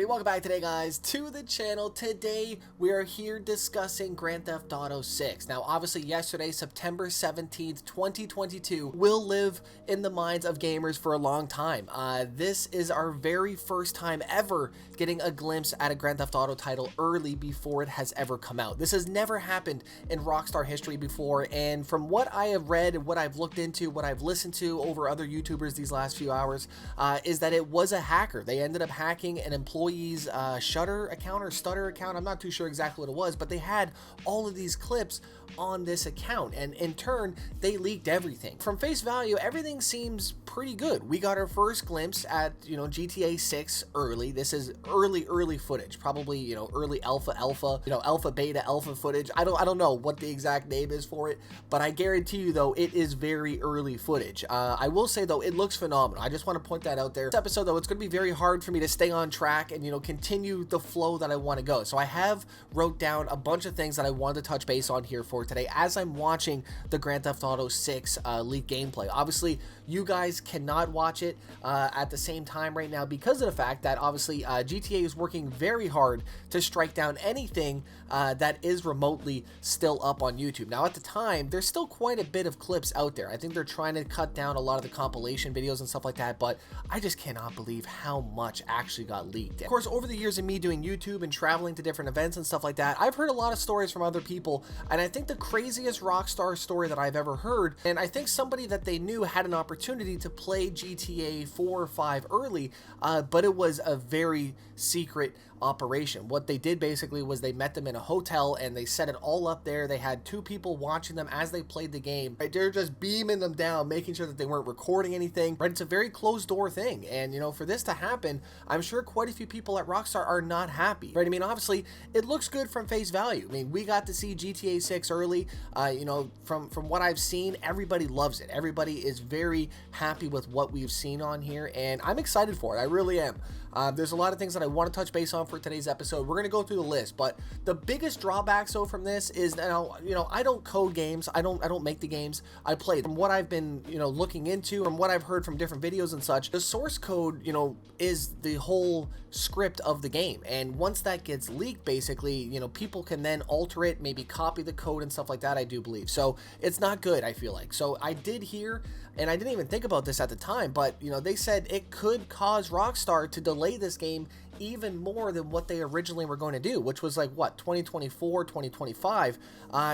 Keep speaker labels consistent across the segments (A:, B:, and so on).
A: welcome back today, guys, to the channel. Today, we are here discussing Grand Theft Auto 6. Now, obviously, yesterday, September 17th, 2022, will live in the minds of gamers for a long time. This is our very first time ever getting a glimpse at a Grand Theft Auto title early before it has ever come out. This has never happened in Rockstar history before, and from what I have read, what I've looked into, what I've listened to over other YouTubers these last few hours, is that it was a hacker. They ended up hacking an employee's Shutter account or Stutter account. I'm not too sure exactly what it was, but they had all of these clips on this account, and in turn they leaked everything. From face value, everything seems pretty good. We got our first glimpse at GTA 6 early. This is early footage, probably early alpha, alpha beta alpha footage. I don't know what the exact name is for it, but I guarantee you though it is very early footage. I will say though it looks phenomenal. I just want to point that out there. This episode though, it's going to be very hard for me to stay on track and continue the flow that I want to go. So I have wrote down a bunch of things that I wanted to touch base on here for today as I'm watching the Grand Theft Auto 6 leak gameplay. Obviously, you guys cannot watch it at the same time right now because of the fact that obviously GTA is working very hard to strike down anything that is remotely still up on YouTube. Now, at the time, there's still quite a bit of clips out there. I think they're trying to cut down a lot of the compilation videos and stuff like that, but I just cannot believe how much actually got leaked. Of course, over the years of me doing YouTube and traveling to different events and stuff like that, I've heard a lot of stories from other people, and I think the craziest Rockstar story that I've ever heard, and I think somebody that they knew had an opportunity to play GTA 4 or 5 early, but it was a very secret operation. What they did basically was they met them in a hotel and they set it all up there. They had two people watching them as they played the game. Right? They're just beaming them down, making sure that they weren't recording anything. Right? It's a very closed door thing, and for this to happen, I'm sure quite a few people at Rockstar are not happy. Right? I mean, obviously, it looks good from face value. I mean, we got to see GTA 6 early. From what I've seen, everybody loves it. Everybody is very happy with what we've seen on here, and I'm excited for it. I really am. There's a lot of things that I want to touch base on for today's episode. We're going to go through the list, but the biggest drawbacks though from this is now, I don't code games. I don't make the games. I play them. From what I've been, looking into, from what I've heard from different videos and such, the source code, is the whole script of the game. And once that gets leaked, basically, people can then alter it, maybe copy the code and stuff like that, I do believe. So it's not good, I feel like. So I did hear, and I didn't even think about this at the time, but, they said it could cause Rockstar to delay this game even more than what they originally were going to do, which was like what, 2024, 2025.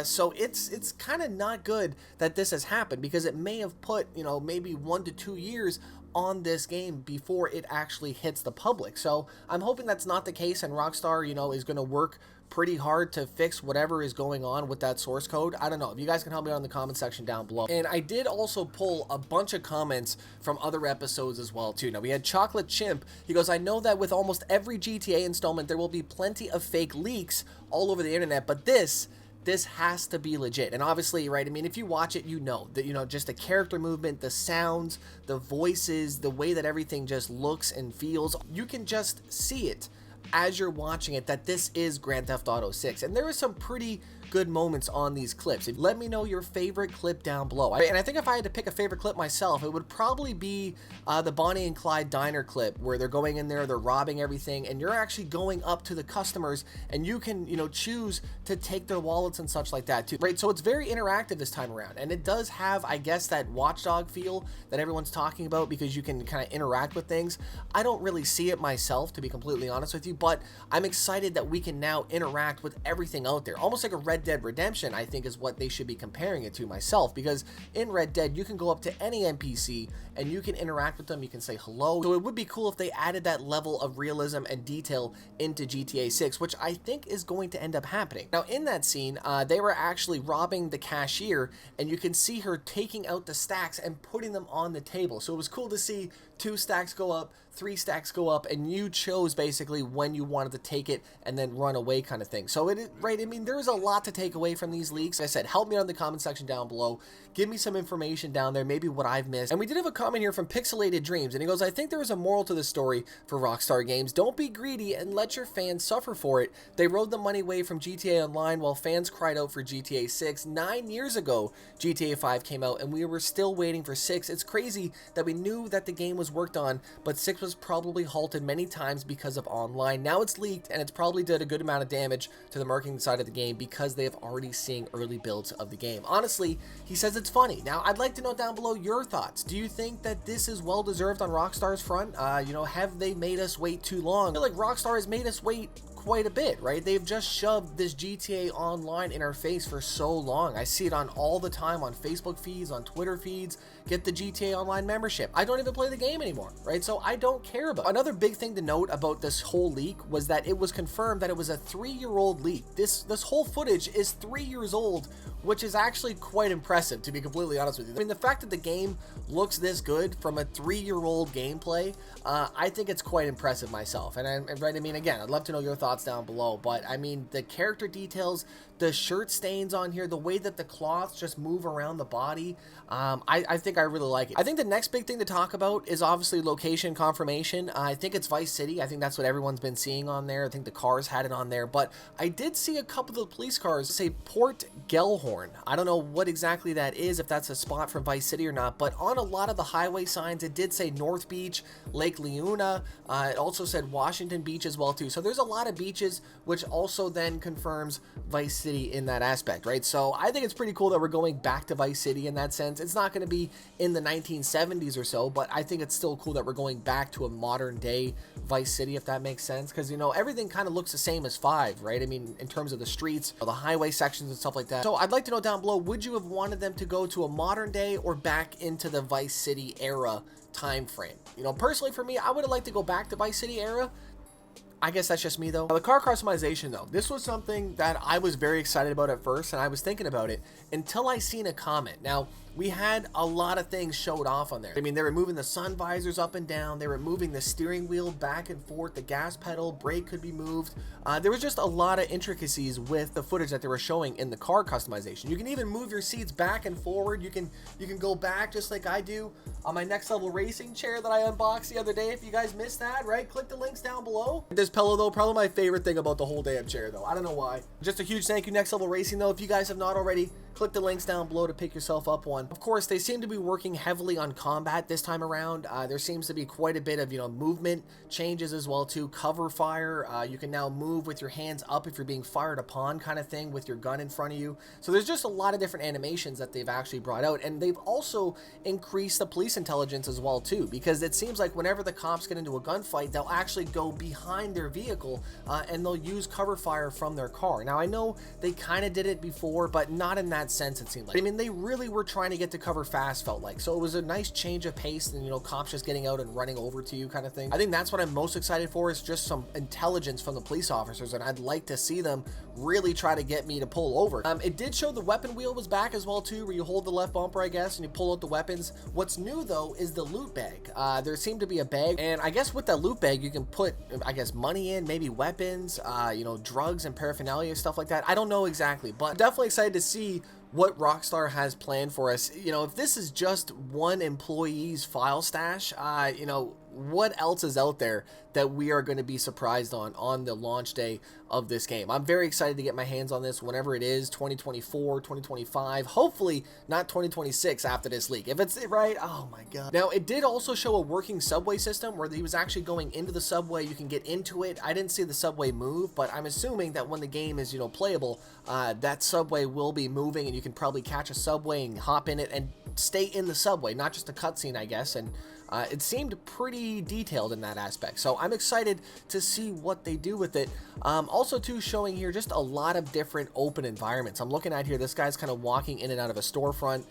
A: So it's kind of not good that this has happened, because it may have put maybe 1 to 2 years on this game before it actually hits the public. So I'm hoping that's not the case, and Rockstar is going to work pretty hard to fix whatever is going on with that source code. I don't know if you guys can help me out in the comment section down below. And I did also pull a bunch of comments from other episodes as well too. Now, we had Chocolatechimp. He goes, I know that with almost every GTA installment there will be plenty of fake leaks all over the internet, but this has to be legit. And obviously, right, I mean, if you watch it, that just the character movement, the sounds, the voices, the way that everything just looks and feels, you can just see it as you're watching it that this is Grand Theft Auto 6. And there is some pretty good moments on these clips. Let me know your favorite clip down below. And I think if I had to pick a favorite clip myself, it would probably be the Bonnie and Clyde diner clip, where they're going in there, they're robbing everything, and you're actually going up to the customers, and you can choose to take their wallets and such like that too. Right? So it's very interactive this time around, and it does have, I guess, that watchdog feel that everyone's talking about, because you can kind of interact with things. I don't really see it myself, to be completely honest with you, but I'm excited that we can now interact with everything out there, almost like a Red Dead Redemption, I think, is what they should be comparing it to myself, because in Red Dead you can go up to any NPC and you can interact with them, you can say hello. So it would be cool if they added that level of realism and detail into GTA 6, which I think is going to end up happening. Now, in that scene, they were actually robbing the cashier, and you can see her taking out the stacks and putting them on the table. So it was cool to see 2 stacks go up, 3 stacks go up, and you chose basically when you wanted to take it and then run away kind of thing. So right, I mean, there's a lot to take away from these leaks. Like I said, help me out in the comment section down below. Give me some information down there, maybe what I've missed. And we did have a comment here from pixelateddreams, and he goes, I think there is a moral to the story for Rockstar Games. Don't be greedy and let your fans suffer for it. They rode the money away from GTA Online while fans cried out for GTA 6. 9 years ago, GTA 5 came out, and we were still waiting for 6. It's crazy that we knew that the game was was worked on, but 6 was probably halted many times because of online. Now it's leaked, and it's probably did a good amount of damage to the marketing side of the game because they have already seen early builds of the game. Honestly, he says it's funny. Now, I'd like to know down below your thoughts. Do you think that this is well deserved on Rockstar's front? You know, have they made us wait too long? I feel like Rockstar has made us wait quite a bit, right? They've just shoved this GTA Online in our face for so long. I see it on all the time on Facebook feeds, on Twitter feeds. Get the GTA Online membership. I don't even play the game anymore, right? So I don't care about it. Another big thing to note about this whole leak was that it was confirmed that it was a 3-year-old leak. This whole footage is 3 years old, which is actually quite impressive, to be completely honest with you. I mean, the fact that the game looks this good from a 3-year-old gameplay, I think it's quite impressive myself. And right, I mean, again, I'd love to know your thoughts down below, but I mean, the character details, the shirt stains on here, the way that the cloths just move around the body, I think I really like it. I think the next big thing to talk about is obviously location confirmation. I think it's Vice City. I think that's what everyone's been seeing on there. I think the cars had it on there, but I did see a couple of the police cars say Port Gellhorn. I don't know what exactly that is, if that's a spot from Vice City or not, but on a lot of the highway signs, it did say North Beach, Lake Leuna. It also said Washington Beach as well too. So there's a lot of beaches, which also then confirms Vice City in that aspect, right? So I think it's pretty cool that we're going back to Vice City in that sense. It's not going to be in the 1970s or so, but I think it's still cool that we're going back to a modern day Vice City, if that makes sense, because, you know, everything kind of looks the same as 5, right? I mean, in terms of the streets, the highway sections and stuff like that. So I'd like to know down below, would you have wanted them to go to a modern day or back into the Vice City era time frame? You know, personally for me, I would have liked to go back to Vice City era. I guess that's just me though. Now, the car customization though, this was something that I was very excited about at first, and I was thinking about it until I seen a comment. Now, we had a lot of things showed off on there. I mean, they were moving the sun visors up and down, they were moving the steering wheel back and forth, the gas pedal, brake could be moved. There was just a lot of intricacies with the footage that they were showing in the car customization. You can even move your seats back and forward. You can go back just like I do on my Next Level Racing chair that I unboxed the other day. If you guys missed that, right, click the links down below. This pillow though, probably my favorite thing about the whole damn chair though. I don't know why. Just a huge thank you Next Level Racing though. If you guys have not already, click the links down below to pick yourself up one. Of course, they seem to be working heavily on combat this time around. There seems to be quite a bit of, you know, movement changes as well too. Cover fire. You can now move with your hands up if you're being fired upon, kind of thing, with your gun in front of you. So there's just a lot of different animations that they've actually brought out, and they've also increased the police intelligence as well too, because it seems like whenever the cops get into a gunfight, they'll actually go behind their vehicle and they'll use cover fire from their car. Now, I know they kind of did it before, but not in that sense, it seemed like. I mean, they really were trying to get to cover fast, felt like. So it was a nice change of pace than, you know, cops just getting out and running over to you kind of thing. I think that's what I'm most excited for, is just some intelligence from the police officers, and I'd like to see them really try to get me to pull over. It did show the weapon wheel was back as well too, where you hold the left bumper, I guess, and you pull out the weapons. What's new though is the loot bag. There seemed to be a bag, and I guess with that loot bag you can put, I guess, money in, maybe weapons, you know, drugs and paraphernalia, stuff like that. I don't know exactly, but I'm definitely excited to see what Rockstar has planned for us. You know, if this is just one employee's file stash, you know, what else is out there that we are going to be surprised on the launch day of this game? I'm very excited to get my hands on this whenever it is, 2024, 2025, hopefully not 2026 after this leak. If it's right, oh my god. Now, it did also show a working subway system where he was actually going into the subway. You can get into it. I didn't see the subway move, but I'm assuming that when the game is, you know, playable, that subway will be moving, and you can probably catch a subway and hop in it and stay in the subway, not just a cutscene, I guess. And it seemed pretty detailed in that aspect, so I'm excited to see what they do with it. Also too, showing here just a lot of different open environments. I'm looking at here, this guy's kind of walking in and out of a storefront,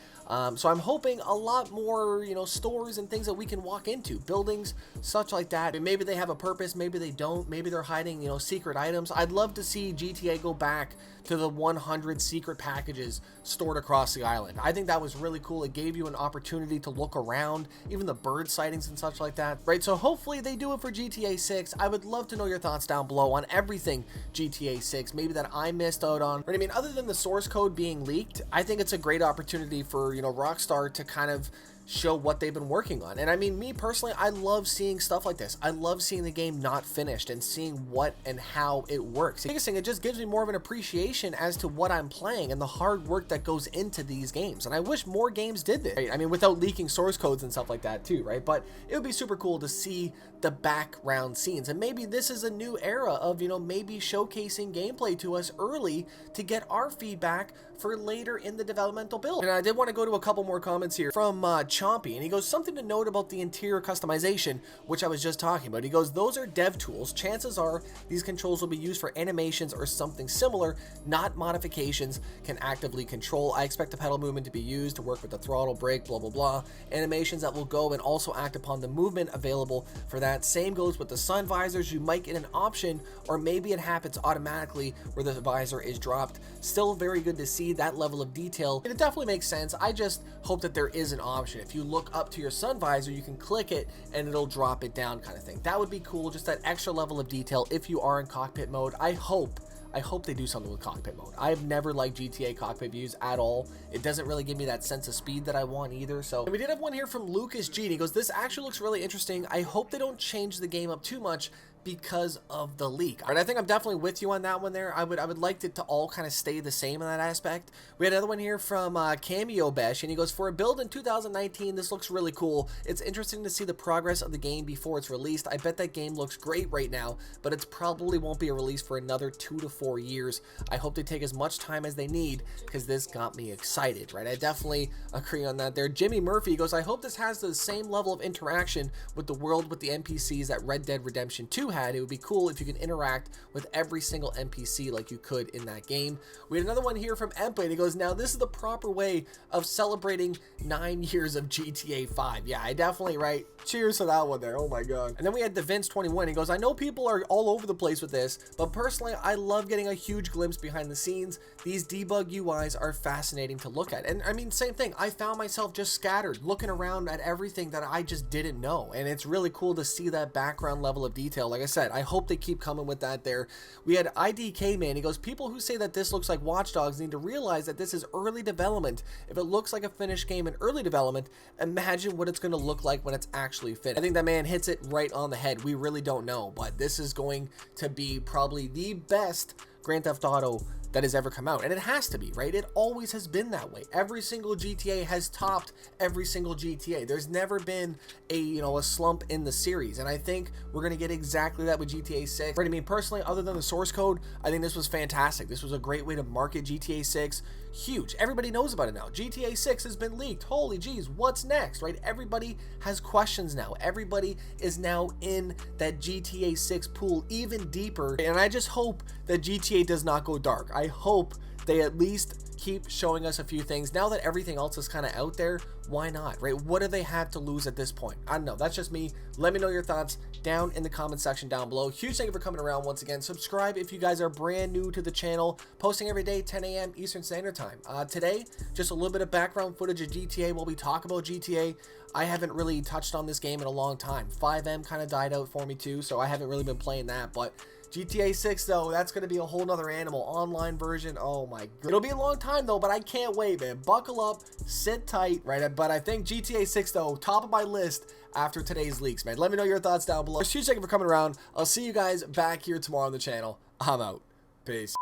A: so I'm hoping a lot more, you know, stores and things that we can walk into, buildings, such like that. And maybe they have a purpose, maybe they don't, maybe they're hiding, you know, secret items. I'd love to see GTA go back to the 100 secret packages stored across the island. I think that was really cool. It gave you an opportunity to look around, even the bird sightings and such like that, right? So hopefully they do it for GTA 6. I would love to know your thoughts down below on everything GTA 6, maybe that I missed out on. Right? I mean, other than the source code being leaked, I think it's a great opportunity for, you know, Rockstar to kind of show what they've been working on. And I mean, me personally, I love seeing stuff like this. I love seeing the game not finished and seeing what and how it works. The biggest thing, it just gives me more of an appreciation as to what I'm playing and the hard work that goes into these games. And I wish more games did this, right? I mean, without leaking source codes and stuff like that too, right? But it would be super cool to see the background scenes. And maybe this is a new era of, you know, maybe showcasing gameplay to us early to get our feedback for later in the developmental build. And I did want to go to a couple more comments here from Chompy, and he goes, something to note about the interior customization, which I was just talking about. He goes, those are dev tools. Chances are these controls will be used for animations or something similar, not modifications can actively control. I expect the pedal movement to be used to work with the throttle, brake, blah, blah, blah. Animations that will go and also act upon the movement available for that. Same goes with the sun visors. You might get an option, or maybe it happens automatically where the visor is dropped. Still very good to see that level of detail. And it definitely makes sense. I just hope that there is an option. If you look up to your sun visor, you can click it and it'll drop it down kind of thing. That would be cool. Just that extra level of detail if you are in cockpit mode. I hope they do something with cockpit mode. I've never liked GTA cockpit views at all. It doesn't really give me that sense of speed that I want either. So, and we did have one here from Lucas G. And he goes, this actually looks really interesting. I hope they don't change the game up too much because of the leak. And I think I'm definitely with you on that one there. I would like it to all kind of stay the same in that aspect. We had another one here from Cameo Besh, and he goes, for a build in 2019, this looks really cool. It's interesting to see the progress of the game before it's released. I bet that game looks great right now, but it probably won't be a release for another 2 to 4 years. I hope they take as much time as they need, because this got me excited, right? I definitely agree on that there. Jimmy Murphy goes, I hope this has the same level of interaction with the world with the NPCs that Red Dead Redemption 2 had. It would be cool if you can interact with every single NPC like you could in that game. We had another one here from Empa, and he goes, now this is the proper way of celebrating 9 years of GTA 5. Yeah, I definitely, right? Cheers to that one there. Oh my god. And then we had the Vince 21. He goes, I know people are all over the place with this, but personally I love getting a huge glimpse behind the scenes. These debug UIs are fascinating to look at. And I mean, same thing, I found myself just scattered looking around at everything that I just didn't know, and it's really cool to see that background level of detail. Like I said, I hope they keep coming with that there. We had IDK Man. He goes, people who say that this looks like Watch Dogs need to realize that this is early development. If it looks like a finished game in early development, imagine what it's going to look like when it's actually finished. I think that man hits it right on the head. We really don't know, but this is going to be probably the best Grand Theft Auto that has ever come out, and it has to be, right? It always has been that way. Every single GTA has topped every single GTA. There's never been a slump in the series, and I think we're gonna get exactly that with GTA 6. Right? I mean, personally, other than the source code, I think this was fantastic. This was a great way to market GTA 6. Huge. Everybody knows about it now. GTA 6 has been leaked. Holy geez, what's next, right? Everybody has questions now. Everybody is now in that GTA 6 pool even deeper, and I just hope that GTA does not go dark. I hope they at least keep showing us a few things. Now that everything else is kind of out there, why not, right? What do they have to lose at this point? I don't know. That's just me. Let me know your thoughts down in the comment section down below. Huge thank you for coming around once again. Subscribe if you guys are brand new to the channel. Posting every day, 10 a.m. Eastern Standard Time. Today, just a little bit of background footage of GTA while we talk about GTA. I haven't really touched on this game in a long time. 5M kind of died out for me too, so I haven't really been playing that, but GTA 6 though, that's going to be a whole nother animal. Online version, oh my god. It'll be a long time though, but I can't wait, man. Buckle up, sit tight, right? But I think GTA 6 though, top of my list after today's leaks, man. Let me know your thoughts down below. Huge thank you for coming around. I'll see you guys back here tomorrow on the channel. I'm out. Peace.